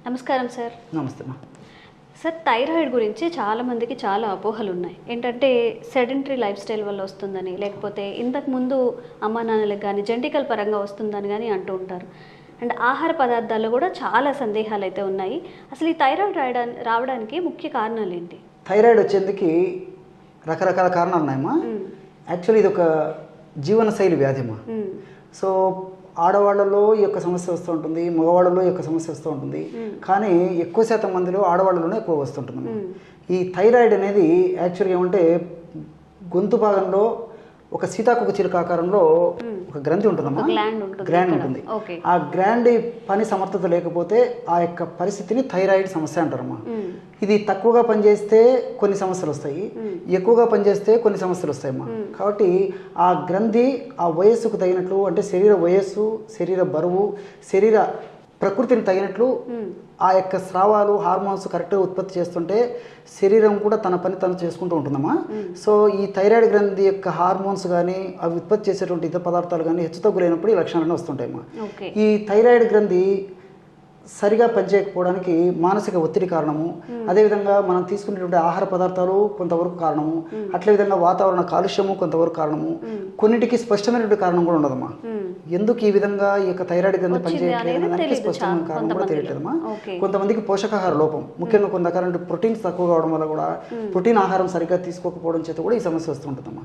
నమస్కారం సార్. నమస్తే మా. సార్, థైరాయిడ్ గురించి చాలామందికి చాలా అపోహలు ఉన్నాయి. ఏంటంటే సెడెంటరీ లైఫ్ స్టైల్ వల్ల వస్తుందని, లేకపోతే ఇంతకుముందు అమ్మా నాన్నలకు కానీ జెనెటికల్ పరంగా వస్తుందని కానీ అంటూ ఉంటారు. అండ్ ఆహార పదార్థాల్లో కూడా చాలా సందేహాలు అయితే ఉన్నాయి. అసలు ఈ థైరాయిడ్ రావడానికి ముఖ్య కారణాలు ఏంటి? థైరాయిడ్ వచ్చేందుకు రకరకాల కారణాలు ఉన్నాయమ్మా. యాక్చువల్లీ ఇది ఒక జీవనశైలి వ్యాధిమా. సో ఆడవాళ్ళలో ఈ యొక్క సమస్య వస్తూ ఉంటుంది, మగవాళ్ళలో ఈ యొక్క సమస్య వస్తూ ఉంటుంది. కానీ ఎక్కువ శాతం మందిలో ఆడవాళ్ళలోనే ఎక్కువ వస్తుంటుంది. ఈ థైరాయిడ్ అనేది యాక్చువల్గా ఏమంటే గొంతు భాగంలో ఒక సీతాకొక చిలుక ఆకారంలో ఒక గ్రంథి ఉంటుందమ్మా, గ్రాండ్ ఉంటుంది. ఆ గ్రాండ్ పని సమర్థత లేకపోతే ఆ యొక్క పరిస్థితిని థైరాయిడ్ సమస్య అంటారమ్మా. ఇది తక్కువగా పనిచేస్తే కొన్ని సమస్యలు వస్తాయి, ఎక్కువగా పనిచేస్తే కొన్ని సమస్యలు వస్తాయమ్మా. కాబట్టి ఆ గ్రంథి ఆ వయస్సుకు తగినట్లు, అంటే శరీర వయస్సు, శరీర బరువు, శరీర ప్రకృతిని తగినట్లు ఆ యొక్క స్రావాలు, హార్మోన్స్ కరెక్ట్గా ఉత్పత్తి చేస్తుంటే శరీరం కూడా తన పని తను చేసుకుంటూ ఉంటుందమ్మా. సో ఈ థైరాయిడ్ గ్రంథి యొక్క హార్మోన్స్ కానీ అవి ఉత్పత్తి చేసేటువంటి ఇతర పదార్థాలు కానీ హెచ్చుతగ్గులైనప్పుడు ఈ లక్షణాలన్నీ వస్తుంటాయమ్మా. ఈ థైరాయిడ్ గ్రంథి సరిగా పనిచేయకపోవడానికి మానసిక ఒత్తిడి కారణము, అదేవిధంగా మనం తీసుకునేటువంటి ఆహార పదార్థాలు కొంతవరకు కారణము, అట్లే విధంగా వాతావరణ కాలుష్యము కొంతవరకు కారణము, కొన్నిటికి స్పష్టమైనటువంటి కారణం కూడా ఉండదమ్మా. ఎందుకు ఈ విధంగా ఈ యొక్క థైరాయిడ్ గ్రంథి పనిచేయట్లేదు దానికి స్పష్టమైన కారణం కూడా తెలియట్లేదమ్మా. కొంతమందికి పోషకాహార లోపం, ముఖ్యంగా కొంత రకాల ప్రోటీన్స్ తక్కువ కావడం వల్ల కూడా, ప్రోటీన్ ఆహారం సరిగ్గా తీసుకోకపోవడం చేత కూడా ఈ సమస్య వస్తుంటుందమ్మా.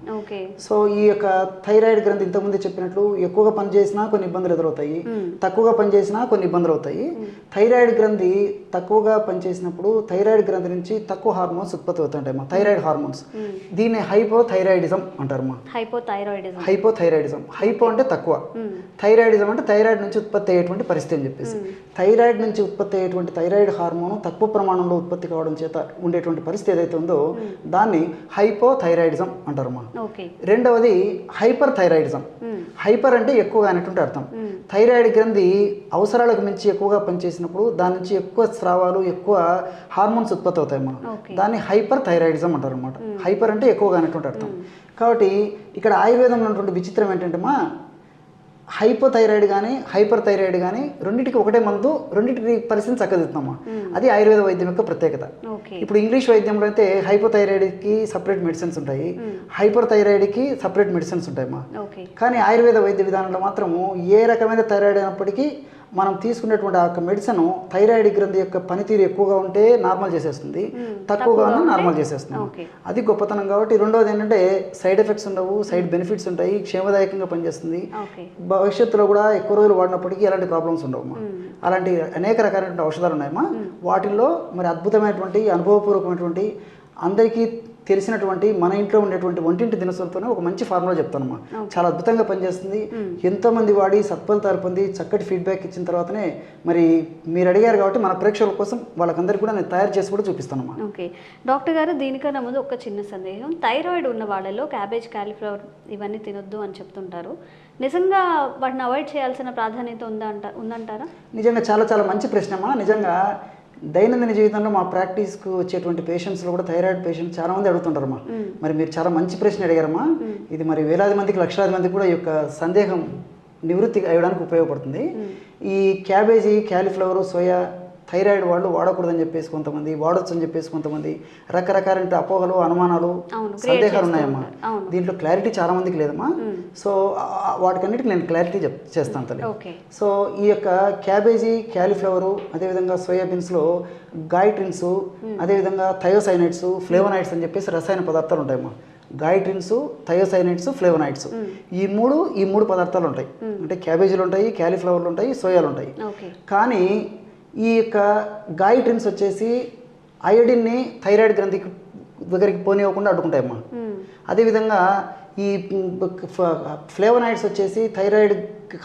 సో ఈ యొక్క థైరాయిడ్ గ్రంథి ఇంతకుముందు చెప్పినట్లు ఎక్కువగా పనిచేసినా కొన్ని ఇబ్బందులు ఎదురవుతాయి, తక్కువగా పనిచేసినా కొన్ని ఇబ్బందులు అవుతాయి. థైరాయిడ్ గ్రంథి తక్కువగా పనిచేసినప్పుడు థైరాయిడ్ గ్రంథి నుంచి తక్కువ హార్మోన్స్ ఉత్పత్తి అవుతుంటాయమ్మా, థైరాయిడ్ హార్మోన్స్. దీన్ని హైపోథైరాయిడిజం అంటారమ్మా. హైపోథైరాయిడిజం, హైపో అంటే తక్కువ, థైరాయిడిజం అంటే థైరాయిడ్ నుంచి ఉత్పత్తి అయ్యేటువంటి పరిస్థితి అని చెప్పేసి. థైరాయిడ్ నుంచి ఉత్పత్తి అయ్యేటువంటి థైరాయిడ్ హార్మోన్ తక్కువ ప్రమాణంలో ఉత్పత్తి కావడం చేత ఉండేటువంటి పరిస్థితి ఏదైతే ఉందో దాన్ని హైపోథైరాయిడిజం అంటారమ్మా. రెండవది హైపర్ థైరాయిడిజం. హైపర్ అంటే ఎక్కువగా అనేటువంటి అర్థం. థైరాయిడ్ గ్రంథి అవసరాలకు మించి ఎక్కువగా పనిచేసినప్పుడు దాని నుంచి ఎక్కువ స్రావాలు, ఎక్కువ హార్మోన్స్ ఉత్పత్తి అవుతాయమ్మా. దాన్ని హైపర్ థైరాయిడిజం అంటారు అనమాట. హైపర్ అంటే ఎక్కువగా అనేటువంటి అర్థం. కాబట్టి ఇక్కడ ఆయుర్వేదంలో ఉన్నటువంటి విచిత్రం ఏంటంటే మా హైపోథైరాయిడ్ కానీ హైపర్ థైరాయిడ్ కానీ రెండింటికి ఒకటే మందు, రెండింటి పరిస్థితిని చక్కదిద్దామా. అది ఆయుర్వేద వైద్యం యొక్క ప్రత్యేకత. ఇప్పుడు ఇంగ్లీష్ వైద్యంలో అయితే హైపోథైరాయిడ్కి సపరేట్ మెడిసిన్స్ ఉంటాయి, హైపర్ థైరాయిడ్కి సపరేట్ మెడిసిన్స్ ఉంటాయమ్మా. కానీ ఆయుర్వేద వైద్య విధానంలో మాత్రము ఏ రకమైన థైరాయిడ్ అయినప్పటికీ మనం తీసుకునేటువంటి ఆ యొక్క మెడిసిన్ థైరాయిడ్ గ్రంథి యొక్క పనితీరు ఎక్కువగా ఉంటే నార్మల్ చేసేస్తుంది, తక్కువగా ఉన్నా నార్మల్ చేసేస్తుంది. అది గొప్పతనం. కాబట్టి రెండవది ఏంటంటే సైడ్ ఎఫెక్ట్స్ ఉండవు, సైడ్ బెనిఫిట్స్ ఉంటాయి, క్షేమదాయకంగా పనిచేస్తుంది. భవిష్యత్తులో కూడా ఎక్కువ రోజులు వాడినప్పటికీ ఎలాంటి ప్రాబ్లమ్స్ ఉండవమ్మా. అలాంటి అనేక రకాలైనటువంటి ఔషధాలు ఉన్నాయమ్మా. వాటిల్లో మరి అద్భుతమైనటువంటి అనుభవపూర్వకమైనటువంటి అందరికీ తెలిసినటువంటి మన ఇంట్లో ఉండేటువంటి వంటింటి దినసులతోనే ఒక మంచి ఫార్ములా చెప్తానమ్మా. చాలా అద్భుతంగా పనిచేస్తుంది. ఎంతోమంది వాడి సత్ఫలితాలు పొంది చక్కటి ఫీడ్బ్యాక్ ఇచ్చిన తర్వాతనే మరి మీరు అడిగారు కాబట్టి మన ప్రేక్షకుల కోసం వాళ్ళకందరికీ కూడా నేను తయారు చేసి కూడా చూపిస్తానమ్మా. ఓకే డాక్టర్ గారు, దీనికన్నా ముందు ఒక చిన్న సందేహం. థైరాయిడ్ ఉన్న వాళ్ళలో క్యాబేజ్, కాలీఫ్లవర్ ఇవన్నీ తినొద్దు అని చెప్తుంటారు. నిజంగా వాటిని అవాయిడ్ చేయాల్సిన ప్రాధాన్యత ఉందంటారా? నిజంగా చాలా చాలా మంచి ప్రశ్నమ్మా. నిజంగా దైనందిన జీవితంలో మా ప్రాక్టీస్కు వచ్చేటువంటి పేషెంట్స్లో కూడా థైరాయిడ్ పేషెంట్స్ చాలా మంది అడుగుతుంటారమ్మా. మరి మీరు చాలా మంచి ప్రశ్న అడిగారమ్మా. ఇది మరి వేలాది మందికి, లక్షలాది మందికి కూడా ఈ యొక్క సందేహం నివృత్తి అయ్యడానికి ఉపయోగపడుతుంది. ఈ క్యాబేజీ, క్యాలీఫ్లవర్, సోయా థైరాయిడ్ వాళ్ళు వాడకూడదని చెప్పేసి కొంతమంది, వాడొచ్చు అని చెప్పేసి కొంతమంది, రకరకాల అపోహలు, అనుమానాలు, సందేహాలు ఉన్నాయమ్మా. దీంట్లో క్లారిటీ చాలా మందికి లేదమ్మా. సో వాటికన్నిటికి నేను క్లారిటీ చేస్తాను తల్లి. సో ఈ యొక్క క్యాబేజీ, క్యాలీఫ్లవరు, అదేవిధంగా సోయాబీన్స్లో గాయిట్రిన్స్, అదేవిధంగా థయోసైనైడ్స్, ఫ్లేవనాయిడ్స్ అని చెప్పేసి రసాయన పదార్థాలు ఉంటాయమ్మా. గాయిట్రిన్స్, థయోసైనైడ్స్, ఫ్లేవనాయిడ్స్, ఈ మూడు పదార్థాలు ఉంటాయి. అంటే క్యాబేజీలు ఉంటాయి, క్యాలీఫ్లవర్లు ఉంటాయి, సోయాలు ఉంటాయి. కానీ ఈ యొక్క గాయిట్రిన్స్ వచ్చేసి అయోడిన్ని థైరాయిడ్ గ్రంథికి దగ్గరికి పోనివ్వకుండా అడ్డుకుంటాయమ్మా. అదేవిధంగా ఈ ఫ్లేవనాయిడ్స్ వచ్చేసి థైరాయిడ్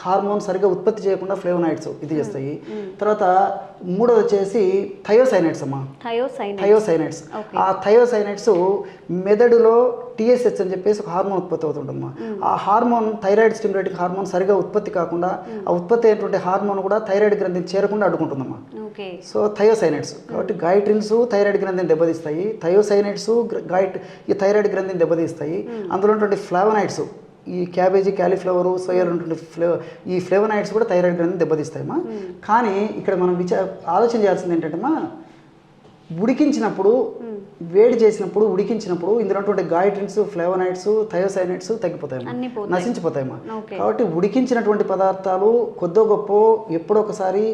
హార్మోన్ సరిగ్గా ఉత్పత్తి చేయకుండా ఫ్లేవనాయిడ్స్ ఇది చేస్తాయి. తర్వాత మూడోది వచ్చేసి థయోసైనైడ్స్ అమ్మా. థయోసైనైడ్స్, ఆ థయోసైనైడ్స్ మెదడులో టీఎస్హెచ్ అని చెప్పేసి ఒక హార్మోన్ ఉత్పత్తి అవుతుందమ్మా. ఆ హార్మోన్ థైరాయిడ్ స్టిమ్యులేటింగ్ హార్మోన్ సరిగా ఉత్పత్తి కాకుండా ఆ ఉత్పత్తి అయినటువంటి హార్మోన్ కూడా థైరాయిడ్ గ్రంథిని చేరకుండా అడ్డుకుంటుందమ్మా. సో థయోసైనైడ్స్, కాబట్టి గాయిట్రిన్స్ థైరాయిడ్ గ్రంథిని దెబ్బతీస్తాయి, థయోసైనైడ్స్ ఈ థైరాయిడ్ గ్రంథిని దెబ్బతీస్తాయి. అందులో ఉన్నటువంటి ఫ్లావనాయిడ్స్ ఈ క్యాబేజీ, క్యాలీఫ్లవరు, సోయాలు ఉంటుండే ఈ ఫ్లేవనాయిడ్స్ కూడా థైరాయిడ్ గ్రంథిని దెబ్బతీస్తాయమ్మా. కానీ ఇక్కడ మనం ఆలోచన చేయాల్సింది ఏంటంటే ఉడికించినప్పుడు, వేడి చేసినప్పుడు, ఉడికించినప్పుడు ఇందులో ఉన్నటువంటి గాయిట్రిన్స్, ఫ్లేవనాయిడ్స్, థయోసైనైడ్స్ తగ్గిపోతాయమ్మా, నశించిపోతాయమ్మా. కాబట్టి ఉడికించినటువంటి పదార్థాలు కొద్దో గొప్ప ఎప్పుడో ఒకసారి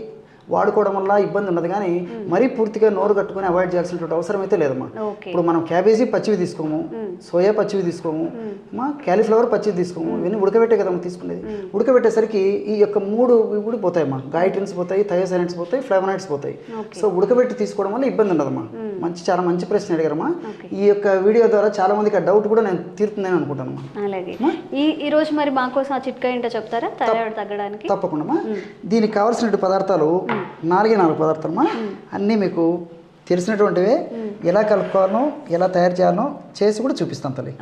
వాడుకోవడం వల్ల ఇబ్బంది ఉండదు, కానీ మరీ పూర్తిగా నోరు కట్టుకొని అవాయిడ్ చేయాల్సినటువంటి అవసరం అయితే లేదమ్మా. ఇప్పుడు మనం క్యాబేజీ పచ్చివి తీసుకోము, సోయా పచ్చివి తీసుకోము, క్యాలీఫ్లవర్ పచ్చివి తీసుకోము, ఇవన్నీ ఉడకబెట్టే కదమ్మా తీసుకునేది. ఉడకబెట్టేసరికి ఈ యొక్క 3 కూడా పోతాయమ్మా, గాయిట్రిన్స్ పోతాయి, థయోసైనైడ్స్ పోతాయి, ఫ్లేవనాయిడ్స్ పోతాయి. సో ఉడకబెట్టి తీసుకోవడం వల్ల ఇబ్బంది ఉండదమ్మా. చాలా మంచి ప్రశ్న అడిగారమ్మా. ఈ యొక్క వీడియో ద్వారా చాలా మందికి ఆ డౌట్ కూడా నేను తీరుతుందని అనుకుంటాను. అలాగే ఈ రోజు మరి మా కోసం ఆ చిట్కా ఏంటో చెప్తారా థైరాయిడ్ తగ్గడానికి? తప్పకుండా. దీనికి కావాల్సిన పదార్థాలు 4 పదార్థాలమ్మా. అన్నీ మీకు తెలిసినటువంటివే. ఎలా కలుపుకోవాలనో, ఎలా తయారు చేయాలనో చేసి కూడా చూపిస్తాం తల్లి.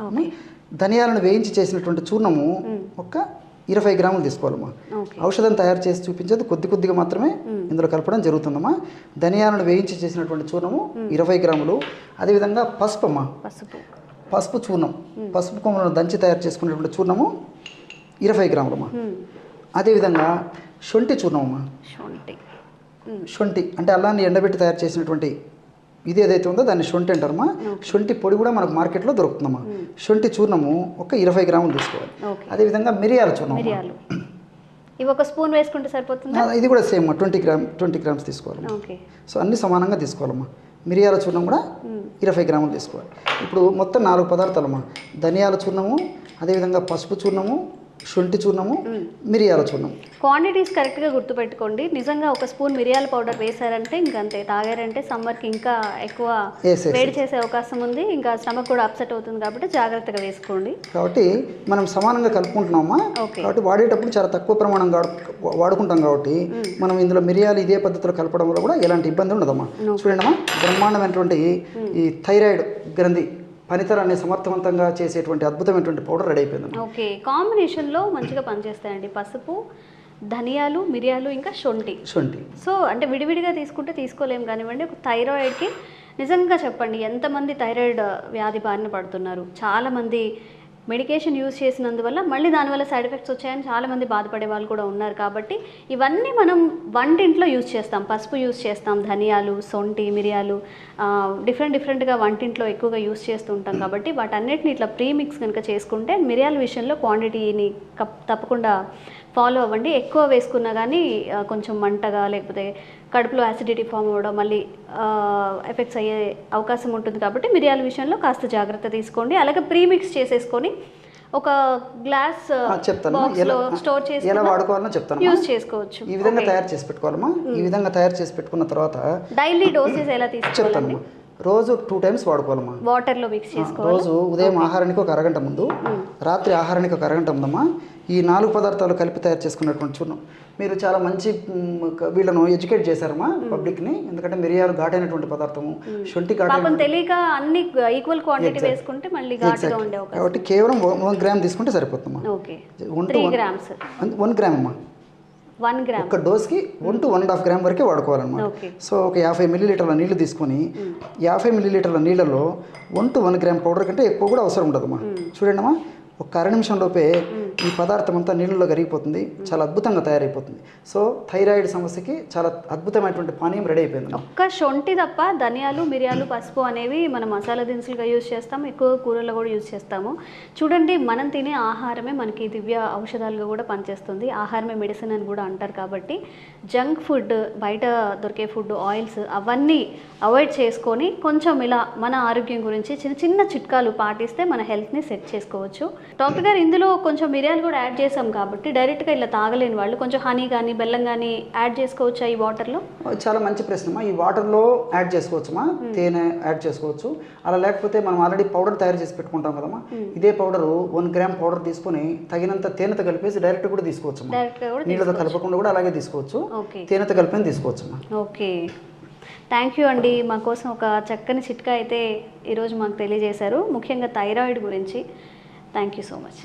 ధనియాలను వేయించి చేసినటువంటి చూర్ణము ఒక 20 గ్రాములు తీసుకోవాలమ్మా. ఔషధం తయారు చేసి చూపించేది కొద్దిగా మాత్రమే ఇందులో కలపడం జరుగుతుందమ్మా. ధనియాలను వేయించి చేసినటువంటి చూర్ణము 20 గ్రాములు. అదేవిధంగా పసుపు అమ్మా, పసుపు చూర్ణం, పసుపు కొమ్మలను దంచి తయారు చేసుకునేటువంటి చూర్ణము 20 గ్రాములమ్మా. అదేవిధంగా శొంఠి చూర్ణం అమ్మా. శొంఠి అంటే అల్లాన్ని ఎండబెట్టి తయారు చేసినటువంటి ఇది ఏదైతే ఉందో దాన్ని శొంఠి అంటారమ్మా. శొంఠి పొడి కూడా మనకు మార్కెట్లో దొరుకుతుందమ్మా. శొంఠి చూర్ణము ఒక 20 గ్రాములు తీసుకోవాలి. అదేవిధంగా మిరియాల చూర్ణం, ఇవి ఒక స్పూన్ వేసుకుంటే సరిపోతుందా? ఇది కూడా సేమ్ 20 గ్రామ్స్ తీసుకోవాలి. సో అన్ని సమానంగా తీసుకోవాలమ్మా. మిరియాల చూర్ణం కూడా 20 గ్రాములు తీసుకోవాలి. ఇప్పుడు మొత్తం 4 పదార్థాలమ్మా. ధనియాల చూర్ణము, అదేవిధంగా పసుపు చూర్ణము, శొంఠి చూర్ణము, మిరియాల చూర్ణం. క్వాంటిటీస్ కరెక్ట్గా గుర్తుపెట్టుకోండి. నిజంగా ఒక స్పూన్ మిరియాల పౌడర్ వేసారంటే ఇంకంతే, తాగారంటే సమ్మర్కి ఇంకా ఎక్కువ వేడి చేసే అవకాశం ఉంది, ఇంకా స్టమక్ కూడా అప్సెట్ అవుతుంది, కాబట్టి జాగ్రత్తగా వేసుకోండి. కాబట్టి మనం సమానంగా కలుపుకుంటున్నామా, కాబట్టి వాడేటప్పుడు చాలా తక్కువ ప్రమాణం వాడుకుంటాం, కాబట్టి మనం ఇందులో మిరియాలు ఇదే పద్ధతిలో కలపడం వల్ల కూడా ఎలాంటి ఇబ్బంది ఉండదమ్మా. చూడండి, బ్రహ్మాండమైనటువంటి ఈ థైరాయిడ్ గ్రంథి పనితరాన్ని సమర్థవంతంగా చేసేటువంటి అద్భుతమైనటువంటి పౌడర్ రెడీ అయిపోయింది. ఓకే, కాంబినేషన్లో మంచిగా పనిచేస్తాయండి పసుపు, ధనియాలు, మిరియాలు, ఇంకా శొంఠి. సో అంటే విడివిడిగా తీసుకుంటే తీసుకోలేము కానివ్వండి. ఒక థైరాయిడ్కి నిజంగా చెప్పండి, ఎంతమంది థైరాయిడ్ వ్యాధి బారిన పడుతున్నారు. చాలామంది మెడికేషన్ యూజ్ చేసినందువల్ల మళ్ళీ దానివల్ల సైడ్ ఎఫెక్ట్స్ వచ్చాయని చాలామంది బాధపడే వాళ్ళు కూడా ఉన్నారు. కాబట్టి ఇవన్నీ మనం వంటింట్లో యూజ్ చేస్తాం. పసుపు యూజ్ చేస్తాం, ధనియాలు, శొంఠి, మిరియాలు డిఫరెంట్గా వంటింట్లో ఎక్కువగా యూజ్ చేస్తూ ఉంటాం. కాబట్టి వాటన్నిటిని ఇట్లా ప్రీమిక్స్ కనుక చేసుకుంటే, మిరియాల విషయంలో క్వాంటిటీని తప్పకుండా ఫాలో అవ్వండి. ఎక్కువ వేసుకున్నా కానీ కొంచెం మంటగా, లేకపోతే కడుపులో యాసిడిటీ ఫామ్ అవ్వడం, మళ్ళీ ఎఫెక్ట్స్ అయ్యే అవకాశం ఉంటుంది. కాబట్టి మిరియాల విషయంలో కాస్త జాగ్రత్త తీసుకోండి. అలాగే ప్రీమిక్స్ చేసేసుకొని ఒక గ్లాస్ బాక్స్లో స్టోర్ చేసి ఎలా వాడుకోవాలో చెప్తాను, యూజ్ చేసుకోవచ్చు. ఈ విధంగా తయారు చేసి పెట్టుకోవాలమ్మా. ఈ విధంగా తయారు చేసి పెట్టుకున్న తర్వాత డైలీ డోసెస్ ఎలా తీసుకోవాలండి? రోజు 2 టైమ్స్ వాడుకోవాలమ్మా. వాటర్లో మిక్స్ చేసుకోవాలి. రోజు ఉదయం ఆహారానికి ఒక అరగంట ముందు, రాత్రి ఆహారానికి ఒక అరగంట ముందమ్మా ఈ 4 పదార్థాలు కలిపి తయారు చేసుకున్నటువంటి చూర్ణం. మీరు చాలా మంచి వీళ్ళను ఎడ్యుకేట్ చేశారమ్మా పబ్లిక్ని. ఎందుకంటే మిరియాలు ఘాటైనటువంటి పదార్థము, శొంఠి ఘాటైన, తెలియక అన్ని ఈక్వల్ క్వాంటిటీ వేసుకుంటే మళ్ళీ ఘాటుగా ఉండే అవకాశం. కాబట్టి కేవలం 1 గ్రామ్ తీసుకుంటే సరిపోతుందమ్మా. 3 గ్రామ్స్ 1 గ్రామ్ అమ్మా. 1 గ్రామ్ ఒక డోస్కి 1 to 1.5 గ్రామ్ వరకే వాడుకోవాలన్నమాట. సో ఒక 50 మిల్లీలీటర్ల నీళ్లు తీసుకొని 50 మిల్లీలీటర్ల నీళ్ళలో 1 to 1 గ్రామ్ పౌడర్ కంటే ఎక్కువ కూడా అవసరం ఉండదమ్మా. చూడండి అమ్మా, ఒక అర నిమిషంలోపే ఈ పదార్థం అంతా నీళ్ళలో కరిగిపోతుంది, చాలా అద్భుతంగా తయారైపోతుంది. సో థైరాయిడ్ సమస్యకి చాలా అద్భుతమైనటువంటి పానీయం రెడీ అయిపోయింది. ఒక్క శొంఠి తప్ప ధనియాలు, మిరియాలు, పసుపు అనేవి మనం మసాలా దినుసులుగా యూజ్ చేస్తాము, ఎక్కువ కూరల్లో కూడా యూజ్ చేస్తాము. చూడండి, మనం తినే ఆహారమే మనకి దివ్య ఔషధాలుగా కూడా పనిచేస్తుంది. ఆహారమే మెడిసిన్ అని కూడా అంటారు. కాబట్టి జంక్ ఫుడ్, బయట దొరికే ఫుడ్, ఆయిల్స్ అవన్నీ అవాయిడ్ చేసుకొని కొంచెం ఇలా మన ఆరోగ్యం గురించి చిన్న చిట్కాలు పాటిస్తే మన హెల్త్ని సెట్ చేసుకోవచ్చు. డాక్టర్ గారు, ఇందులో కొంచెం మిరియాలు కూడా యాడ్ చేసాం కాబట్టి డైరెక్ట్గా ఇలా తాగలేని వాళ్ళు కొంచెం హనీ కానీ బెల్లం కానీ యాడ్ చేసుకోవచ్చా ఈ వాటర్లో? చాలా మంచి ప్రశ్నమా. ఈ వాటర్లో యాడ్ చేసుకోవచ్చమ్మా, తేనె యాడ్ చేసుకోవచ్చు. అలా లేకపోతే మనం ఆల్రెడీ పౌడర్ తయారు చేసి పెట్టుకుంటాం కదమ్మా, ఇదే పౌడరు 1 గ్రామ్ పౌడర్ తీసుకొని తగినంత తేనెతో కలిపేసి డైరెక్ట్ కూడా తీసుకోవచ్చు. నీళ్ళతో కలపకుండా కూడా అలాగే తీసుకోవచ్చు, తేనెతో కలిపి తీసుకోవచ్చమ్మా. ఓకే, థ్యాంక్ యూ అండి. మా కోసం ఒక చక్కని చిట్కా అయితే ఈరోజు మాకు తెలియజేశారు, ముఖ్యంగా థైరాయిడ్ గురించి. Thank you so much.